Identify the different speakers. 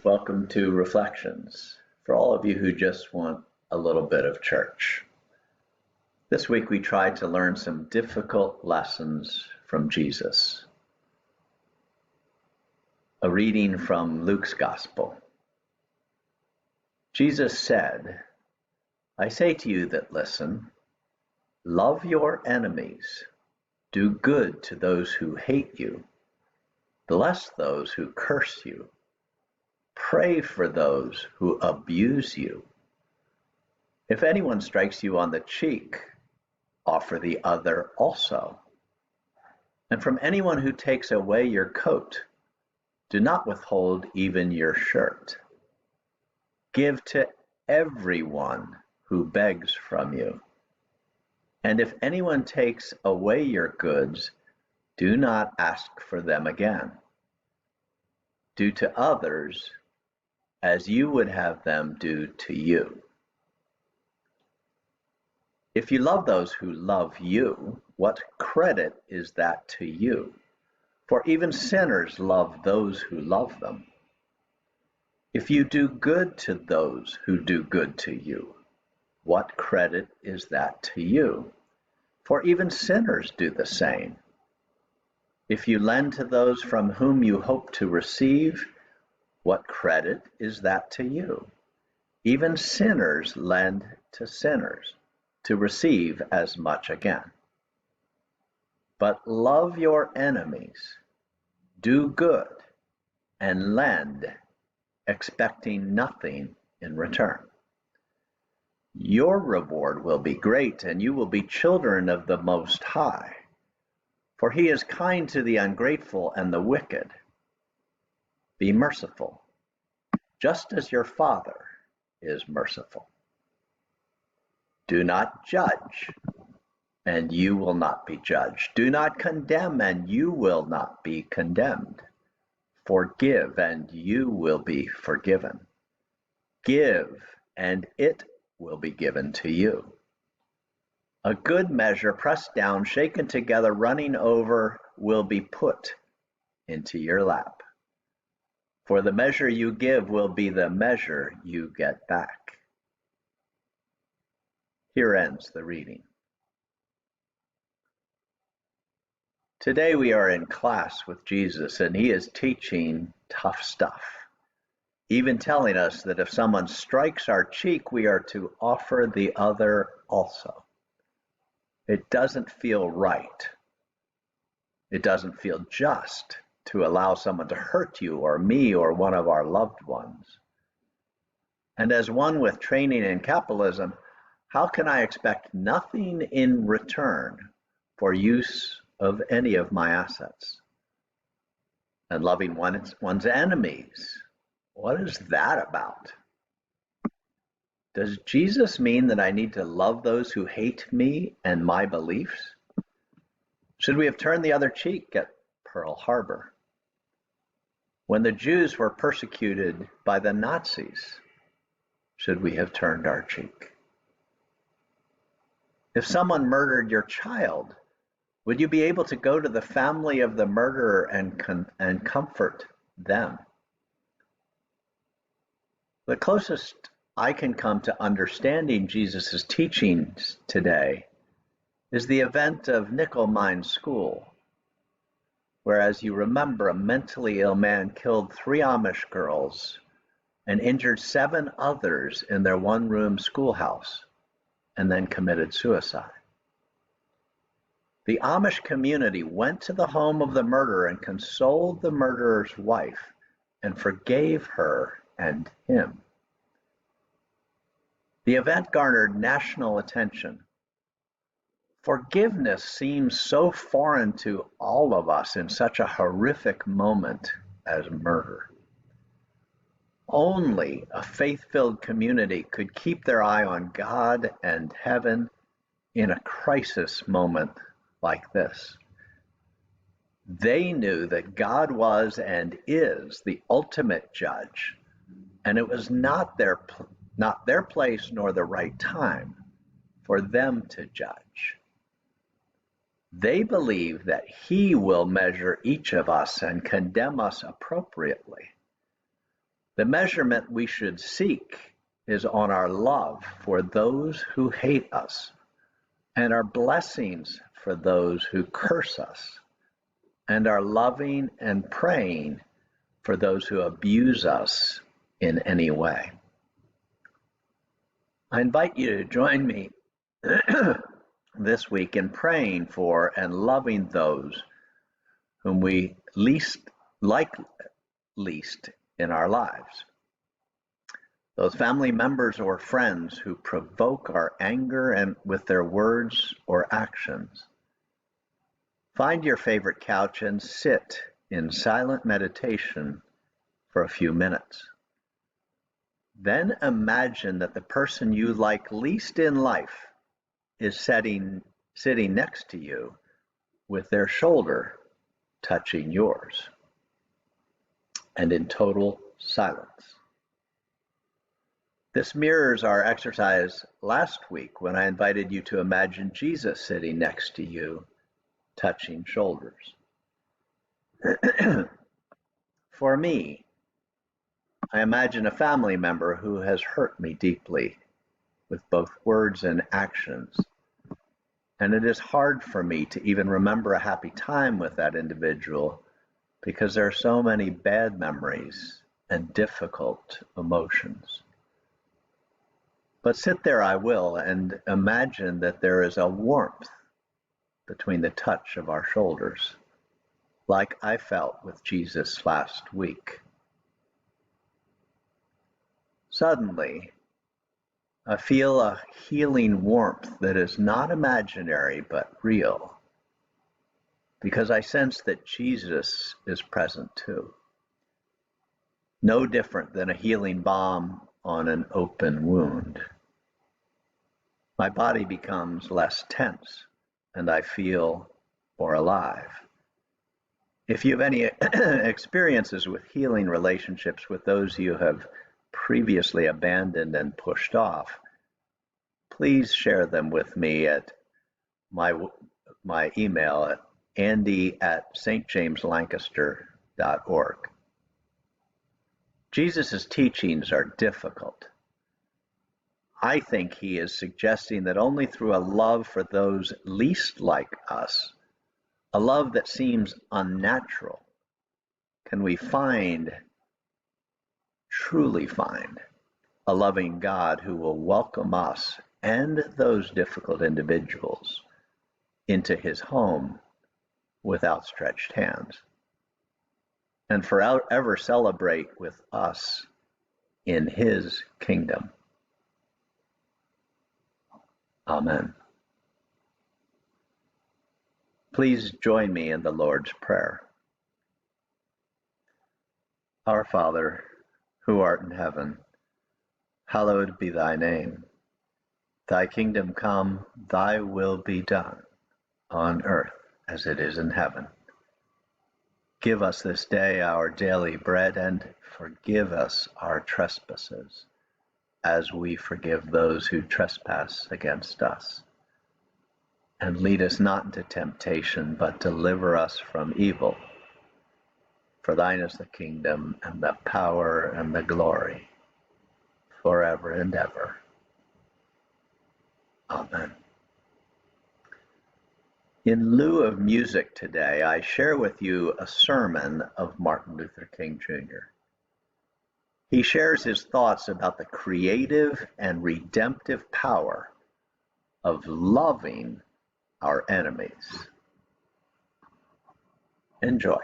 Speaker 1: Welcome to Reflections for all of you who just want a little bit of church. This week we tried to learn some difficult lessons from Jesus. A reading from Luke's Gospel. Jesus said, I say to you that listen, love your enemies, do good to those who hate you, bless those who curse you, pray for those who abuse you. If anyone strikes you on the cheek, offer the other also. And from anyone who takes away your coat, do not withhold even your shirt. Give to everyone who begs from you. And if anyone takes away your goods, do not ask for them again. Do to others as you would have them do to you. If you love those who love you, what credit is that to you? For even sinners love those who love them. If you do good to those who do good to you, what credit is that to you? For even sinners do the same. If you lend to those from whom you hope to receive, what credit is that to you? Even sinners lend to sinners to receive as much again. But love your enemies, do good, and lend, expecting nothing in return. Your reward will be great, and you will be children of the Most High, for he is kind to the ungrateful and the wicked. Be merciful, just as your Father is merciful. Do not judge, and you will not be judged. Do not condemn, and you will not be condemned. Forgive, and you will be forgiven. Give, and it will be given to you. A good measure, pressed down, shaken together, running over, will be put into your lap. For the measure you give will be the measure you get back. Here ends the reading. Today we are in class with Jesus, and he is teaching tough stuff, even telling us that if someone strikes our cheek, we are to offer the other also. It doesn't feel right. It doesn't feel just to allow someone to hurt you or me or one of our loved ones. And as one with training in capitalism, how can I expect nothing in return for use of any of my assets? And loving one's enemies, what is that about? Does Jesus mean that I need to love those who hate me and my beliefs? Should we have turned the other cheek at Pearl Harbor? When the Jews were persecuted by the Nazis, should we have turned our cheek? If someone murdered your child, would you be able to go to the family of the murderer and comfort them? The closest I can come to understanding Jesus' teachings today is the event of Nickel Mine School, where, as you remember, a mentally ill man killed 3 Amish girls and injured 7 others in their one-room schoolhouse, and then committed suicide. The Amish community went to the home of the murderer and consoled the murderer's wife and forgave her and him. The event garnered national attention. Forgiveness seems so foreign to all of us in such a horrific moment as murder. Only a faith-filled community could keep their eye on God and heaven in a crisis moment like this. They knew that God was and is the ultimate judge, and it was not their place nor the right time for them to judge. They believe that he will measure each of us and condemn us appropriately. The measurement we should seek is on our love for those who hate us and our blessings for those who curse us, and our loving and praying for those who abuse us in any way. I invite you to join me this week in praying for and loving those whom we least in our lives. Those family members or friends who provoke our anger and with their words or actions. Find your favorite couch and sit in silent meditation for a few minutes. Then imagine that the person you like least in life is sitting next to you with their shoulder touching yours, and in total silence. This mirrors our exercise last week when I invited you to imagine Jesus sitting next to you, touching shoulders. For me, I imagine a family member who has hurt me deeply with both words and actions. And it is hard for me to even remember a happy time with that individual because there are so many bad memories and difficult emotions. But sit there I will and imagine that there is a warmth between the touch of our shoulders, like I felt with Jesus last week. Suddenly, I feel a healing warmth that is not imaginary but real, because I sense that Jesus is present too. No different than a healing balm on an open wound. My body becomes less tense and I feel more alive. If you have any experiences with healing relationships with those you have previously abandoned and pushed off, please share them with me at my email at andy@stjameslancaster.org. Jesus' teachings are difficult. I think he is suggesting that only through a love for those least like us, a love that seems unnatural, can we truly find, a loving God who will welcome us and those difficult individuals into his home with outstretched hands, and forever celebrate with us in his kingdom. Amen. Please join me in the Lord's Prayer. Our Father, who art in heaven, hallowed be thy name. Thy kingdom come, thy will be done, on earth as it is in heaven. Give us this day our daily bread, and forgive us our trespasses, as we forgive those who trespass against us. And lead us not into temptation, but deliver us from evil. For thine is the kingdom, and the power, and the glory, forever and ever. Amen. In lieu of music today, I share with you a sermon of Martin Luther King Jr. He shares his thoughts about the creative and redemptive power of loving our enemies. Enjoy.